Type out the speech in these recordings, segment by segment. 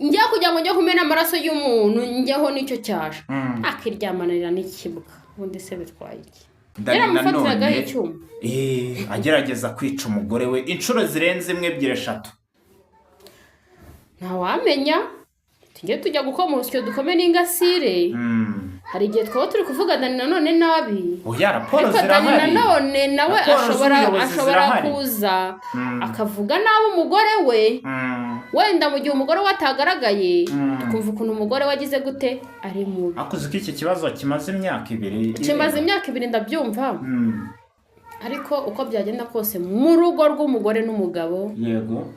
njya kujya ngo njye kumena amaraso y'umuntu njyeho nicyo cyaje akiryamanira n'ikibwa ubundi se bitwaye iki yaramufatiraga icyuma agerageza kwica umugore we inshuro zirenze 1 2 3 ntawamenya tujya gukoma urusyo dukome n'ingasire hari igihe twaba turi kuvugana nanone nabi oya raporo zirahari nanone nawe ashobora kuza akavuga nabi umugore we wenda mu gihe umugore watagaragaye tukumva ukuntu umugore wagize gute ari mubi akuze iki kibazo kimaze imyaka 2 kimaze imyaka 2 ndabyumva ariko uko byagenda kose mu rugo rw'umugore n'umugabo yego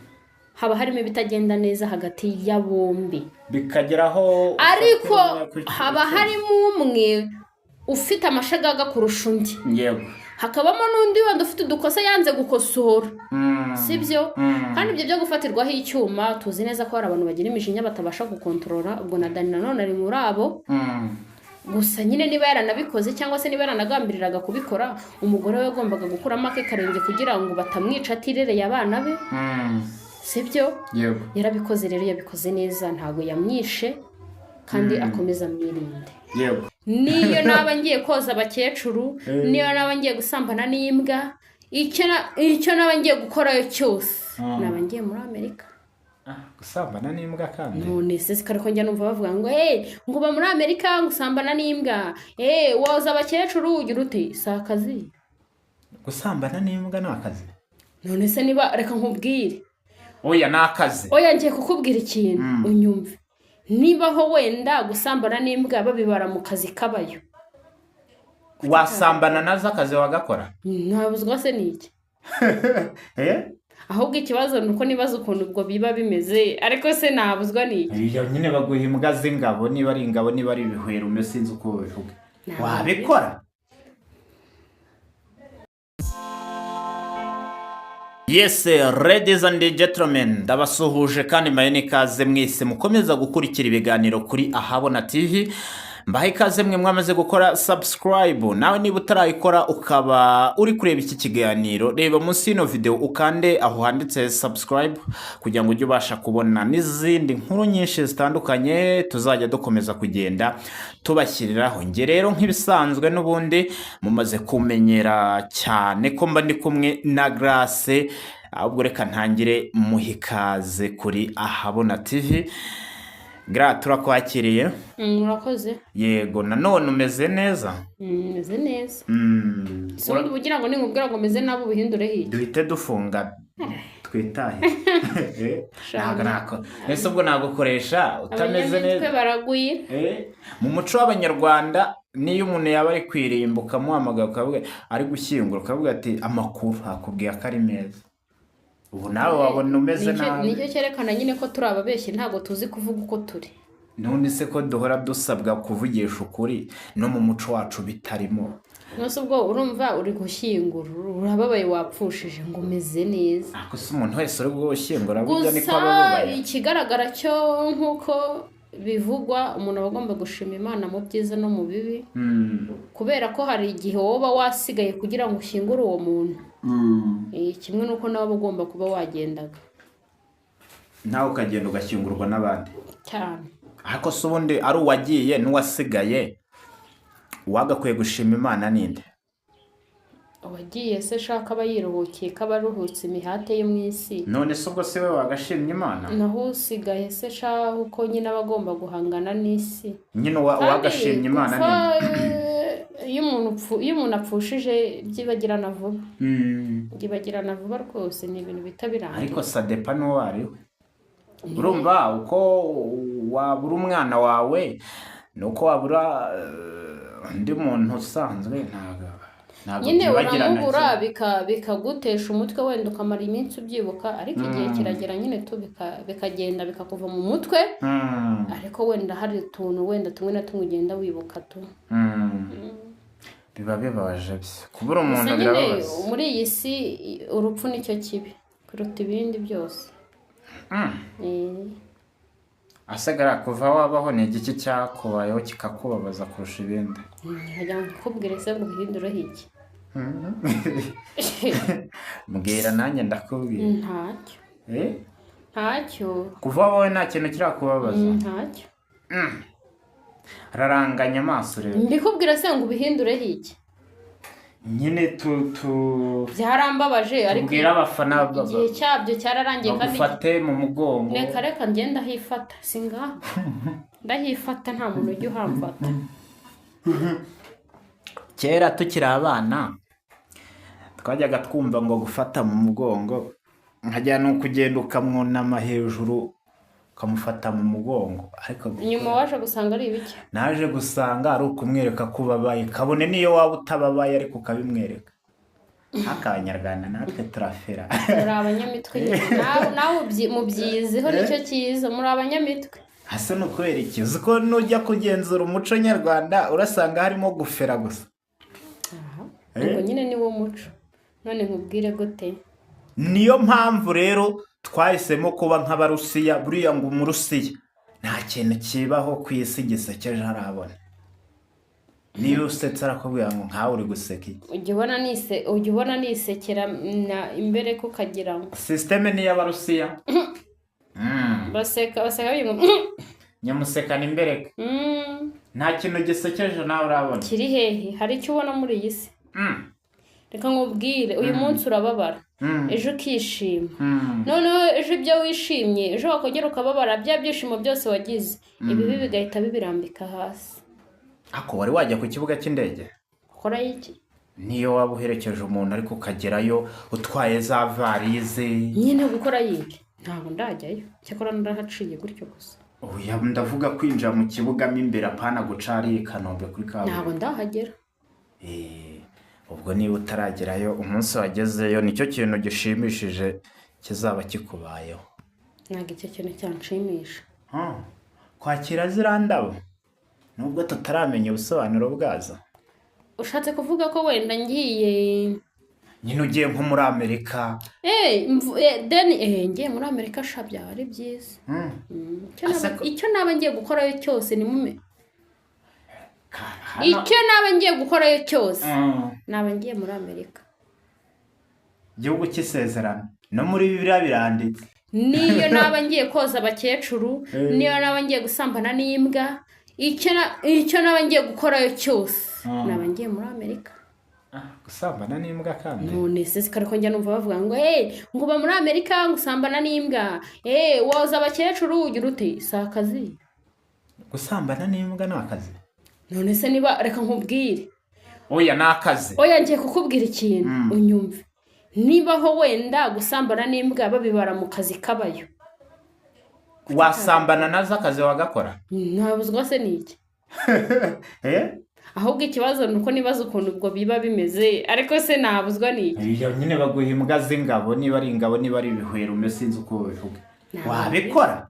haba harimo bitagenda neza hagati ya bombi bikageraho ariko haba harimo umwe ufite amashagaga kurusha undi yego hakabamo n'undi wanda ufite udukosa yanze gukosora sibyo kandi ibyo byo gufatirwaho icyuma tuzi neza ko hari abantu bagira imijinya batabasha gukontorora ubwo na Dani nanone ari muri abo gusa nyine niba yaranabikoze cyangwa se niba yaranagambiriraga kubikora umugore we yagombaga gukuramo ake karenge kugira ngo batamwica atirereye abana be sibyo yarabikoze rero yabikoze neza ntago yamwishe kandi akomeza amwirinde niyo naba ngiye koza abakecuru niyo naba ngiye gusambana n'imbwa icyo naba ngiye gukorayo cyose naba ngiye muri Amerika gusambana n'imbwa kandi none se kariko njya numva bavuga ngo ngo ba muri Amerika gusambana n'imbwa woza abakecuru ugira uti sakazi gusambana n'imbwa n'akazi none se niba reka nkubwire oya nakazi oya ngiye kukubwira ikintu unyumve niba ho wenda gusambana n'imbwa babibara mu kazi kabayo wasambana nazo akazi wagakora ntabuzwa se niki ahubwo ikibazo nuko nibaza ukuntu ubwo biba bimeze ariko se nabuzwa niki iyo nyine baguha imbwa z'ingabo niba ari ingabo niba ari ibihwero umesinze uko bivuga wabikora Yes, ladies and gentlemen, ndabasuhuje kandi mbaye nikaze mwese mukomeza gukurikira ibiganiro kuri Ahabona TV. Mbahe ikaze mwe mwamaze gukora subscribe. Nawe niba utarayikora ukaba uri kureba iki kiganiro, reba munsi y'ino video ukande aho handitse subscribe kugira ngo ujye ubasha kubona n'izindi nkuru nyinshi zitandukanye tuzajya dukomeza kugenda tubashyiriraho. Nge rero nk'ibisanzwe n'ubundi mumaze kumenyera cyane ko mba ndi kumwe na Grace, ahubwo reka ntangire muhikaze kuri Ahabona TV. Gra turakwakiriye murakoze yego nanone umeze neza meze neza so ubugira ngo ninkubwira ngo meze nabo buhindure hiki duhite dufunga twitahe nako ese ubwo nagukoresha utameze neza twe baraguye mu muco w'abanyarwanda niyo umuntu yaba ari kwirimbuka muhamagara ukavuga ari gushyingura ukavuga ati amakuru akubwiye ko ari meza ubu nawe wabona umeze nabi nicyo cyerekana nyine ko turi ababeshyi ntago tuzi kuvuga uko turi none se ko duhora dusabwa kuvugisha ukuri no mu muco wacu bitarimo nose ubwo urumva uri gushyingura urababaye wapfushije ngo umeze neza ako se umuntu wese uri gushyingura burya niko ababaye ikigaragara cyo nkuko bivugwa umuntu agomba gushima Imana mu byiza no mu bibi kubera ko hari igihe woba wasigaye kugira ngo ushyingure uwo muntu kimwe nuko nawe ugomba kuba wagendaga nawe ukagenda ugashyingurwa n'abandi cyane ariko se ubundi ari uwagiye n'uwasigaye wagakwiye gushima Imana ninde wagiye se shaka abayiruhukiye kabaruhutse imihate yo mu isi none se ubwo se we wagashimye Imana naho usigaye se shaka uko nyine abagomba guhangana n'isi nyine wagashimye Imana ninde iyo umuntu apfushije byibagirana vuba byibagirana vuba rwose ni ibintu bitabirangira ariko sadepa no wariwe urumva uko wabura umwana wawe nuko wabura undi muntu usanzwe ntago nyine uramubura bikagutesha umutwe wenda ukamara iminsi ubyibuka ariko igihe kiragera nyine tu bikagenda bikakuva mu mutwe ariko wenda hari utuntu wenda tumwe na tumwe ugenda wibuka tu biba bibabaje kubura umuntu birababaza muri iyi si urupfu nicyo kibi kuruta ibindi byose asagara kuva wabaho ni igiki cyakubayeho kikakubabaza kurusha ibindi nkajya nkubwire se ngo uhindure hiki mbwira nanjye ndakubwira ntacyo ntacyo kuva wowe nta kintu kirakubabaza ntacyo raranganya amaso rero mbikubwira se ngo ubihindureho iki nyine byarambabaje ariko tubwira abafana igihe cyabyo cyararangiye kandi bagufate mu mugongo reka ngenda hifata singa ndahifata nta muntu ujya uhamfata kera tukiri abana twajyaga twumva ngo gufata mu mugongo nkajya no kugenda ukamwunama hejuru ukamufata mu mugongo ariko inyuma waje gusanga ari ibiki naje gusanga ari ukumwereka ko ubabaye kabone niyo waba utababaye ariko ukabimwereka nk'akanyarwanda natwe turafera muri abanyamitwe nawe mubyiziho nicyo cyiza muri abanyamitwe hasa no kubera iki uzi ko nujya kugenzura umuco nyarwanda urasanga harimo gufera gusa ubwo nyine ni wo muco none nkubwire gute niyo mpamvu rero twahisemo kuba nk'abarusiya buriya ngo umurusiya nta kintu kibaho ku isi gisekeje harabona niyo usetse arakubwira ngo nkawe uri guseka iki ujya ubona nisekera imbere ko ukagira ngo sisiteme ni iy'abarusiya baseka ngo nyamusekana imbere nta kintu gisekeje nawe urabona kiri hehe hari icyo ubona muri iyi si reka nkubwire uyu munsi urababara ejo ukishima noneho ejo ibyo wishimye ejo wakongera ukababara bya byishimo byose wagize ibibi bigahita bibirambika hasi ako wari wajya ku kibuga cy'indege ukora iki niyo waba uherekeje umuntu ariko ukagerayo utwaye za varize nyine gukora yiki ntabwo ndajyayo cyakora ndahaciye gutyo gusa oya ndavuga kwinjira mu kibuga mo imbere apana guca ari i Kanombe kuri kaburimbo ntabwo ndahagera ubwo niba utaragerayo umunsi wagezeyo nicyo kintu gishimishije kizaba kikubayeho ntabwo icyo kintu cyanshimisha kwakira ziriya ndabo nubwo tutaramenya ubusobanuro bwazo ushatse kuvuga ko wenda ngiye nyine ugiye nko muri Amerika ngiye muri Amerika byaba ari byiza icyo naba ngiye gukorayo cyose ni mume icyo naba ngiye gukorayo cyose naba ngiye muri Amerika igihugu cy'isezerano no muri Bibiliya biranditse niyo naba ngiye koza abakecuru niyo naba ngiye gusambana n'imbwa icyo naba ngiye gukorayo cyose naba ngiye muri Amerika gusambana n'imbwa kandi none se ariko njya numva bavuga ngo ngo uba muri Amerika gusambana n'imbwa woza abakecuru ugira ute si akazi gusambana n'imbwa ni akazi none se niba reka nkubwire oya ni akazi oya ngiye kukubwira ikintu unyumve nibaho wenda gusambana n'imbwa babibara mu kazi kabayo wasambana nazo akazi wagakora ntabuzwa se ni iki ahubwo ikibazo ni uko nibaza ukuntu ubwo biba bimeze ariko se ntabuzwa ni iki iyo nyine baguha imbwa z'ingabo niba ari ingabo niba ari ibihwero umwe sinzi uko babivuga wabikora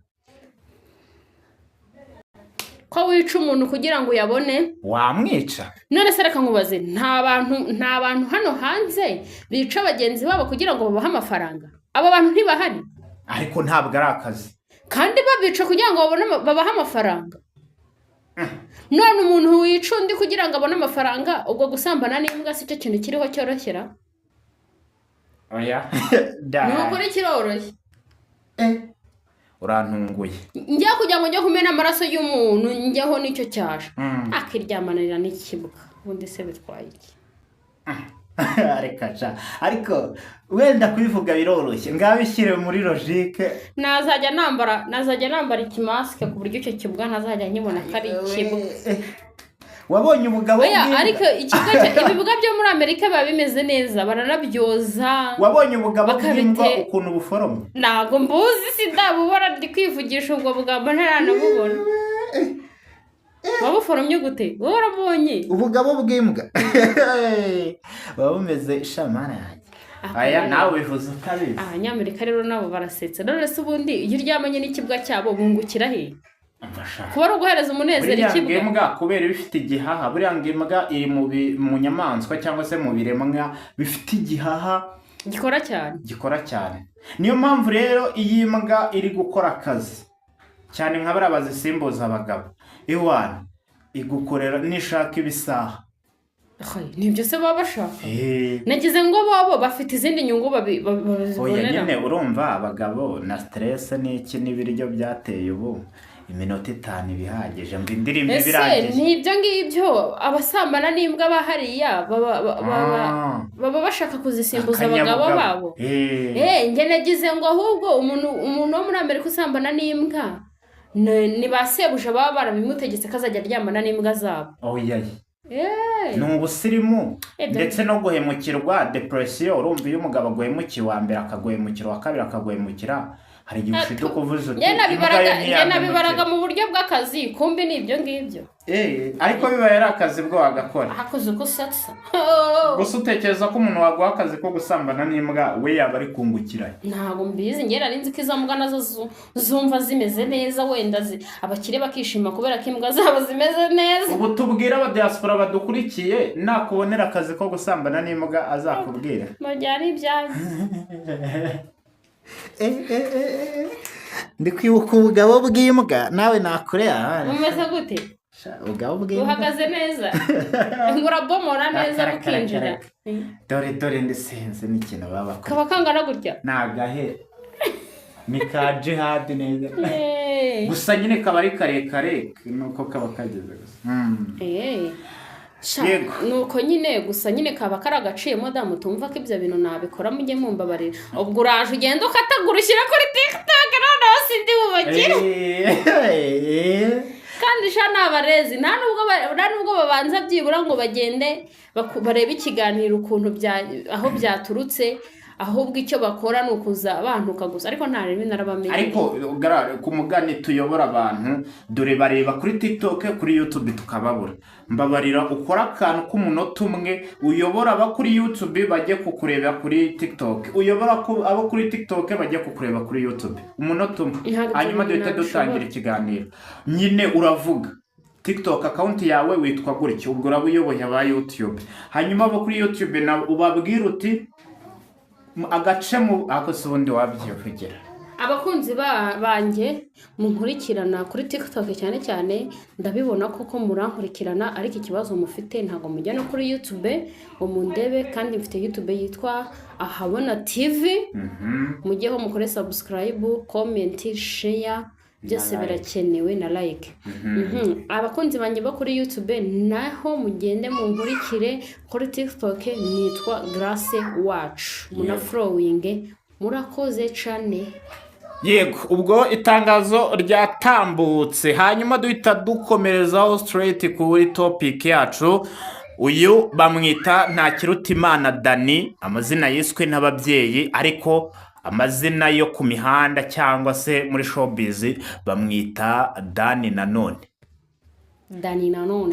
ko wica umuntu kugira ngo uyabone wamwica none se reka nkubaze nta bantu hano hanze bica bagenzi babo kugira ngo babahe amafaranga abo bantu ntibahari ariko ntabwo ari akazi kandi babica kugira ngo babahe amafaranga none umuntu wica undi kugira ngo abone amafaranga ubwo gusambana n'imbwa si cyo kintu kiriho cyoroshyera oya ni ukuri kiroroshye urantunguye njya kugira ngo njye kumena amaraso y'umuntu njyeho nicyo cyaje akiryamanira n'ikibuga ubundi se bitwaye iki ariko wenda kubivuga biroroshye ngabishyire muri logique nazajya nambara ikimasike ku buryo icyo kibuga ntazajya nkibona ko ari ikibuga wabonye umugabo ariko ibibuga byo muri Amerika biba bimeze neza baranabyoza wabonye umugabo bw'imbwa ukuntu buforomye ntabwo mbuzi sindabubona ndi kwivugisha ubwo bugambo ntaranabubona wabuforomye gute wowe urabonye ubugabo bw'imbwa baba bumeze ishamana yanjye aya nawe bivuze ukabizi abanyamerika rero nabo barasetsa none se ubundi iyo uryamanye n'ikibuga cyabo bungukira he kuba ari uguhereza umunezero ikibuga imbwa kubera bifite igihaha buriya imbwa iri mu nyamaswa cyangwa se mu biremwa bifite igihaha gikora cyane niyo mpamvu rero iyi mbwa iri gukora akazi cyane nka bariya bazisimbuza abagabo iwana igukorera nishaka ibisaha nibyo se baba bashaka nagize ngo bobo bafite izindi nyungu babibonera nyine urumva abagabo na stress n'iki n'ibiryo byateye ubu iminota 5 bihagije ngo indirimbo biragiye nibyo ngibyo abasambana n'imbwa bahariya baba bashaka kuzisimbuza abagabo babo nge nagize ngo ahubwo umuntu wo muri Amerika usambana n'imbwa ni basebuja baba barabimutegetse kazajya aryamana n'imbwa zabo ni ubusirimu ndetse no guhemukirwa depression urumva iyo umugabo aguhemukiye wa mbere akaguhemukira wa kabiri akaguhemukira hari igihe ufite kuvuza uti nabibaraga mu buryo bw'akazi kumbi nibyo ngibyo ariko biba yari akazi bwo wagakora akoze uko satsa gusa utekereza ko umuntu waguha akazi ko gusambana n'imbwa we yaba ari kungukira ntabwo mbizi ngera ninzi ko izo mbwa nazo zumva zimeze neza wenda abakire bakishima kubera ko imbwa zabo zimeze neza ubu tubwira aba diaspora badukurikiye nakubonera akazi ko gusambana n'imbwa azakubwira majyari ibyaye ndi kwibuka ubugabo bw'imbwa nawe nakureba umeze gute ubugabo bw'imbwa uhagaze neza ngurabomora neza bukinjira dore ndisenze n'ikintu baba kaba kangana gutya nagahe ni ka jihad neza gusa nyine kaba ari karekare nuko kaba kageze gusa nuko nyine gusa nyine kaba karagaciyemo damu tumva ko ibyo bintu nabikora mujye mumbabarira ubwo uraje ugenda ukatagura ushyira kuri TikTok noneho sindi bubakire kandi sha nabarezi nta nubwo babanza byibura ngo bagende barebe ikiganiro ukuntu aho byaturutse ahubwo icyo bakora ni ukuza abantuka gusa ariko nta rimwe narabamenye ariko ku mugani tuyobora abantu dore bareba kuri TikTok kuri YouTube tukababura mbabarira ukora akantu k'umunota umwe uyobora aba kuri YouTube bajye kukureba kuri TikTok uyobora abo kuri TikTok bajye kukureba kuri YouTube umunota umwe hanyuma duhita dutangira ikiganiro nyine uravuga TikTok account yawe witwa gutyo ubwo urabuyoboye aba YouTube hanyuma abo kuri YouTube na ubabwira uti agace mu akose ubundi wabyivugira abakunzi banjye munkurikirana kuri TikTok cyane cyane ndabibona koko murankurikirana ariko ikibazo mufite ntago mujya no kuri YouTube ngo mundebe kandi mfite YouTube yitwa Ahabona TV mujyeho mukore subscribe comment share byose birakenewe na like abakunzi banjye bo kuri YouTube naho mugende munkurikire kuri TikTok nitwa Grace Wacu muna following murakoze cyane yego ubwo itangazo ryatambutse hanyuma duhita dukomerezaho straight kuri topic yacu uyu bamwita Ntakirutimana Dani amazina yiswe n'ababyeyi ariko amazina yo ku mihanda cyangwa se muri showbiz bamwita Dani Nanone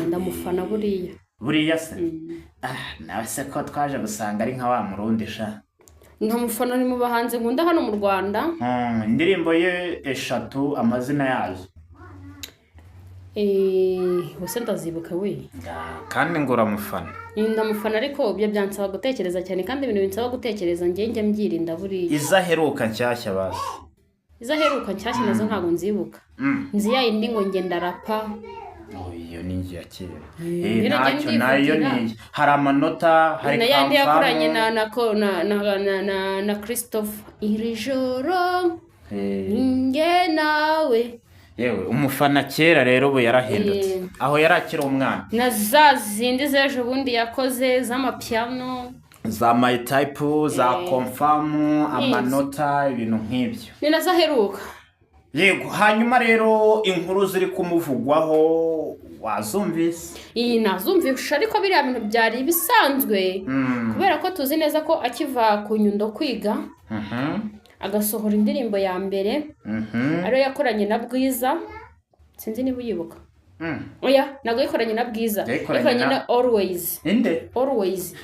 ndamufana buriya se nawe se ko twaje gusanga ari nka wa murundisha nkamufana ni mu bahanze nkunda hano mu Rwanda indirimbo ye 3 amazina yazo wese ndazibuka we kandi nguramufana ndamufana ariko ibyo byansaba gutekereza cyane kandi ibintu binsaba gutekereza njye mbyirinda buriya izaheruka nshyashya basi izaheruka nshyashya nazo ntago nzibuka nzi yindi ngo ngenda rapa iyo ni njye ya kera ntacyo nayo ni hari amanota hari na yandi yakoranye na Christophe iri joro nge nawe yewe umufana kera rero ubu yarahindutse aho yarakira umwana na za zindi z'ejo bundi yakoze z'amapiano za my type za confirm amanota ibintu nk'ibyo ni nazo aheruka yego hanyuma rero inkuru ziri kumuvugwaho wazumvise nazumvisha ariko biriya bintu byari bisanzwe kubera ko tuzi neza ko akiva ku Nyundo kwiga agasohora indirimbo ya mbere ariyo yakoranye na Bwiza sinzi niba uyibuka oya nago yakoranye na Bwiza yakoranye na Always inde Always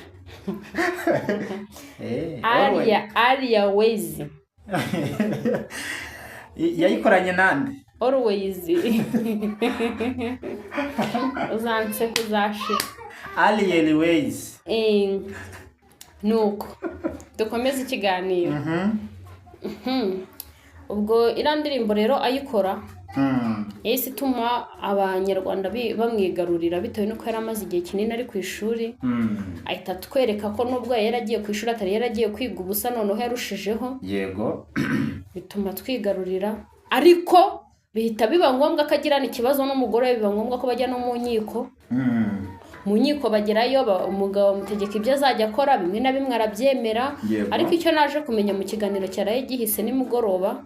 Aria Ways yayikoranye nande Always uzanse kuzashi Aria Ways nuko dukomeze ikiganiro ubwo iriya ndirimbo rero ayikora yahise ituma abanyarwanda bamwigarurira bitewe n'uko yari amaze igihe kinini ari ku ishuri. Ahita atwereka ko nubwo yari yaragiye ku ishuri atari yaragiye kwiga ubusa, noneho yarushijeho. Yego. Bituma twigarurira, ariko bihita biba ngombwa ko agirana ikibazo n'umugore, biba ngombwa ko bajya no mu nkiko. Mu nkiko bagerayo, umugabo amutegeka ibyo azajya akora, bimwe na bimwe arabyemera. Ariko icyo naje kumenya mu kiganiro cyaraye gihise nimugoroba,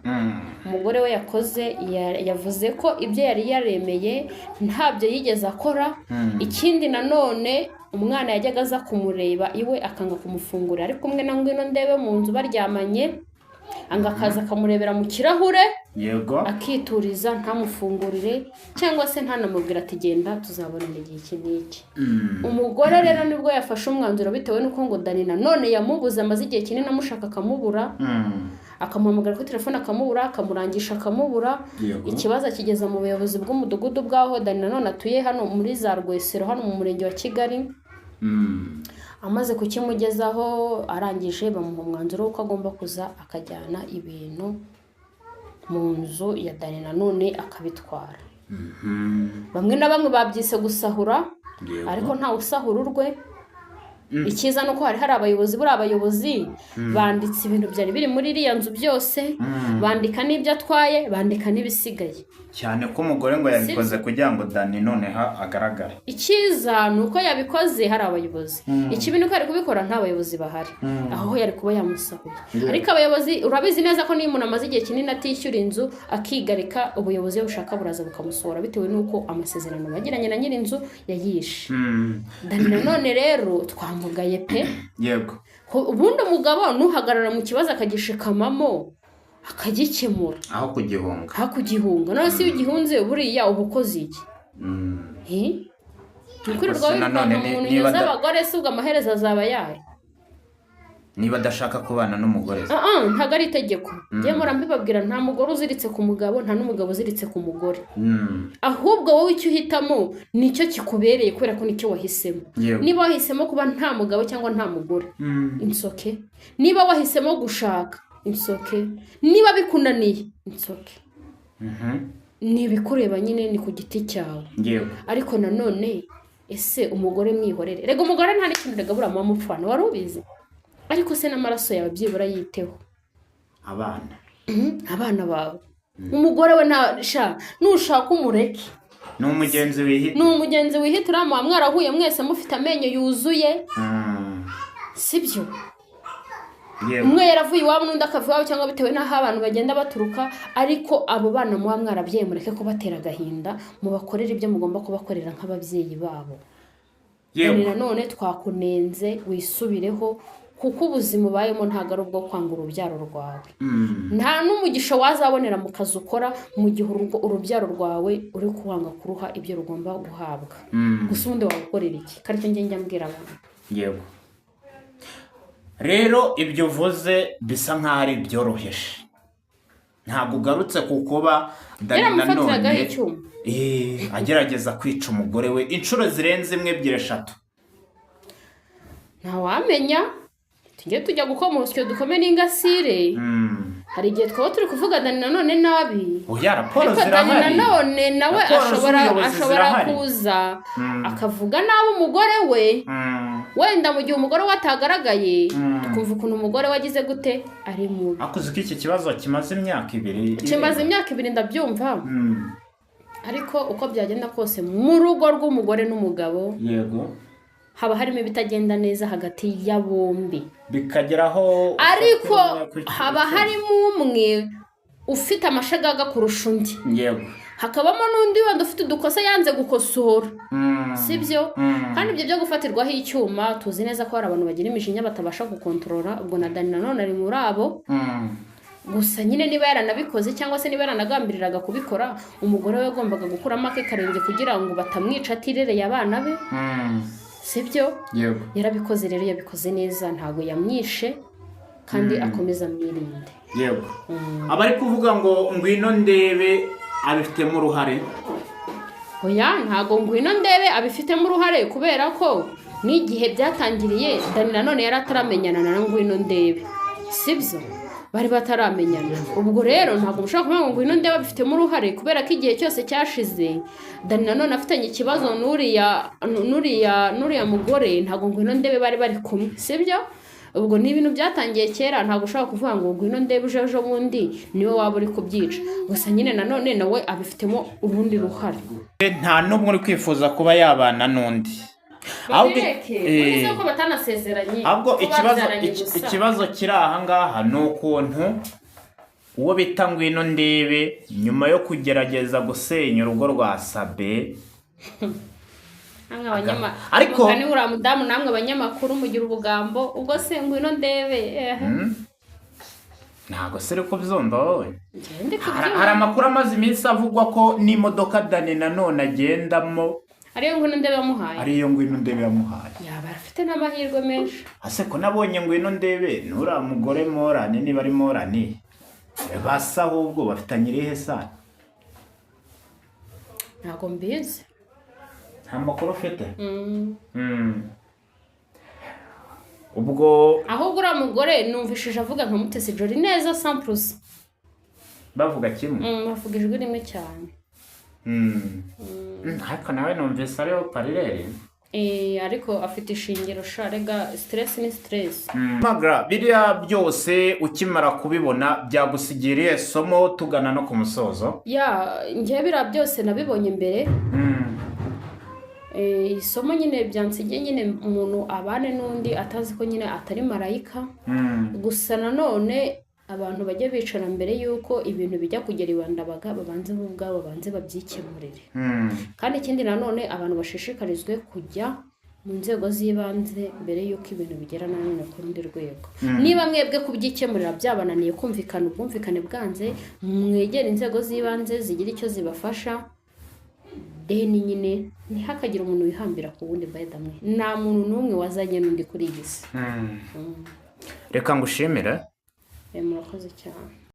umugore we yakoze yavuze ko ibyo yari yaremeye ntabyo yigeze akora. Ikindi nanone umwana yajyaga aza kumureba iwe akanga kumufungurira, ariko umwe na ngwino ndebe mu nzu baryamanye, anga akaza akamurebera mu kirahure. Yego. Akituriza ntamufungurire cyangwa se ntanamubwira ati genda tuzabonana igihe iki n'iki. Umugore rero nibwo yafashe umwanzuro bitewe n'uko ngo Dani Nanone yamubuze, amaze igihe kinini amushaka akamubura. Akamuhamagara kuri telefone akamubura, akamurangisha akamubura. Ikibazo kigeza mu buyobozi bw'umudugudu bwaho Dani Nanone atuye hano muri za Rwesero hano mu murenge wa Kigali. Amaze kukimugezaho arangije bamuha umwanzuro w'uko agomba kuza akajyana ibintu mu nzu ya Dani Nanone akabitwara. Bamwe na bamwe babyise gusahura, ariko nta usahura urwe. Ikiza nuko hari abayobozi, buri abayobozi banditse ibintu byari biri muri iriya nzu byose, bandika n'ibyo atwaye, bandika n'ibisigaye. Cyane ko umugore ngo yabikoze kugira ngo Dani Nanone agaragare. Ikiza nuko yabikoze hari abayobozi. Ikibi nuko yari kubikora nta bayobozi bahari, aho yari kuba yamusahuye. Ariko abayobozi urabizi neza ko niyo umuntu amaze igihe kinini atishyura inzu akigarika, ubuyobozi bushaka buraza bukamusohora bitewe n'uko amasezerano bagiranye na nyiri inzu yayishe. Dani Nanone rero twamugaye pe. Yego. Ubundi umugabo nuhagarara mu kibazo akagishikamamo akagikemura aho kugihunga. None se igihunze buriya ubukozi iki? Nikurirwa w'ibintu umuntu yoza abagore se ubwo amaherezo azaba yaye. Niba adashaka kubana n'umugore. Ntago ari itegeko. Ngiye murambibabwira nta mugore uziritse ku mugabo, nta n'umugabo uziritse ku mugore. Ahubwo wowe icyo uhitamo nicyo kikubereye kubera ko nicyo wahisemo. Niba wahisemo kuba nta mugabo cyangwa nta mugore, insoke. Niba wahisemo gushaka, insoke. Niba bikunaniye, insoke. Nibikureba nyine ni ku giti cyawe. Ariko nanone ese umugore mwihorere. Rega umugore nta n'ikintu regabura mu mupfana wari ubizi. Ariko se n'amaraso yawe byibura yiteho. Abana bawe. Umugore we nushaka umureke. Ni umugenzi wihitira mu mwarahuye mwese mufite amenyo yuzuye. Sibyo. Umwe yaravuye iwabo n'undi akavuye iwabo cyangwa bitewe n'aho abantu bagenda baturuka, ariko abo bana muba mwarabyeyi mureke kubatera agahinda, mubakorera ibyo mugomba kubakorera nk'ababyeyi babo. Dani Nanone twakunenze wisubireho, kuko ubuzima ubayemo ntago ari ubwo kwanga urubyaro rwawe. Nta n'umugisha wazabonera mu kazi ukora mu gihe urubyaro rwawe uri kuwanga kuruha ibyo rugomba guhabwa. Gusa ubundi wagukorera iki? Karicyo njya mbwira abantu. Yego. Rero ibyo uvuze bisa nk'aho ari byoroheje. Ntabwo ugarutse kukuba Dani Nanone agerageza kwica umugore we inshuro zirenze 1, 2, 3. Ntawamenya. Tujye tujya gukomosyo dukome n'ingasire. Hari igihe twaba turi kuvuga Dani Nanone nabi. Raporo zirahari. Dani Nanone nawe ashobora kuza akavuga nabi umugore we. Wenda mu gihe umugore watagaragaye tukumva ukuntu umugore wagize gute ari mubi. Akuze ko iki kibazo kimaze imyaka 2. Kimaze imyaka 2 ndabyumva. Ariko uko byagenda kose mu rugo rw'umugore n'umugabo. Yego. Haba harimo ibitagenda neza hagati ya bombi. Bikageraho ariko haba harimo umwe ufite amashagaga kurusha undi. Yego. Hakabamo n'undi wanda ufite udukosa yanze gukosora. Sibyo? Kandi ibyo byo gufatirwaho icyuma tuzi neza ko hari abantu bagira imijinya batabasha gukontorora, ubwo na Dani Nanone ari muri abo. Gusa nyine niba yaranabikoze cyangwa se niba yaranagambiriraga kubikora, umugore we yagombaga gukuramo akarenge kugira ngo batamwica atirereye abana be. Sibyo? Yego. Yarabikoze rero, yabikoze neza, ntago yamwishe kandi akomeza mwirinde. Yego. Abari kuvuga ngo ngwino ndebe abifitemo uruhare. Oya, ntago ngwino ndebe abifitemo uruhare kubera ko n'igihe byatangiriye Dani Nanone yarataramenyana na ngwino ndebe. Sibyo? bari bataramenyana. Ubwo rero ntabwo mushaka kuvuga ngo ngwino ndebe bifitemo uruhare kubera ko igihe cyose cyashize Dani Nanone afitanye ikibazo n'uriya mugore, ntabwo ngwino ndebe bari bari kumwe, sibyo? Ubwo ni ibintu byatangiye kera, ntabwo ushaka kuvuga ngo ngwino ndebe ejo bundi niwe waba uri kubyica. Gusa nyine Nanone nawe abifitemo urundi ruhare. Nta n'umwe uri kwifuza kuba yabana n'undi. Ahubwo ikibazo kiri aha ngaha ni ukuntu uwo bita ngwino ndebe nyuma yo kugerageza gusenya urugo rwa Sabe ariko ni uriya mudamu namwe abanyamakuru mugira ubugambo, ubwo se ngwino ndebe ntabwo se riko byumva wowe. Hari amakuru amaze iminsi avugwa ko n'imodoka Dani Nanone agendamo ariyo ngwino ndebe yamuhaye. Yaba afite n'amahirwe menshi. Ase ko nabonye ngwino ndebe nura mugore morane niba ari morane basa ahubwo bafitanye irihe sano? Ntabwo mbizi. Nta makuru ufite? Ubwo ahubwo uriya mugore numvishije avuga nka Mutesi Jolly neza 100%. Bavuga kimwe? Bavuga ijwi rimwe cyane. Ariko nawe numvise ariyo parirere. Ariko afite ishingiro sharega stress ni stress. Magra biriya byose ukimara kubibona byagusigiriye somo tugana no ku musozo? Njye biriya byose nabibonye mbere. Isomo nyine byansigiye nyine umuntu abane n'undi atazi ko nyine atari marayika. Gusa nanone abantu bajya bicara mbere yuko ibintu bijya kugera iwandabaga babanze bo ubwabo banze babyikemurire. Kandi ikindi nanone abantu bashishikarizwe kujya mu nzego z'ibanze mbere yuko ibintu bigera nanone ku rundi rwego. Niba mwebwe kubyikemurira byabananiye kumvikana ubwumvikane bwanze, mwegera inzego z'ibanze zigira icyo zibafasha. Deni nyine ntihakagira umuntu wihambira ku wundi bayadamwe. Nta muntu n'umwe wazanye n'undi kuri iyi si. Reka ngushimire. Murakoze cyane.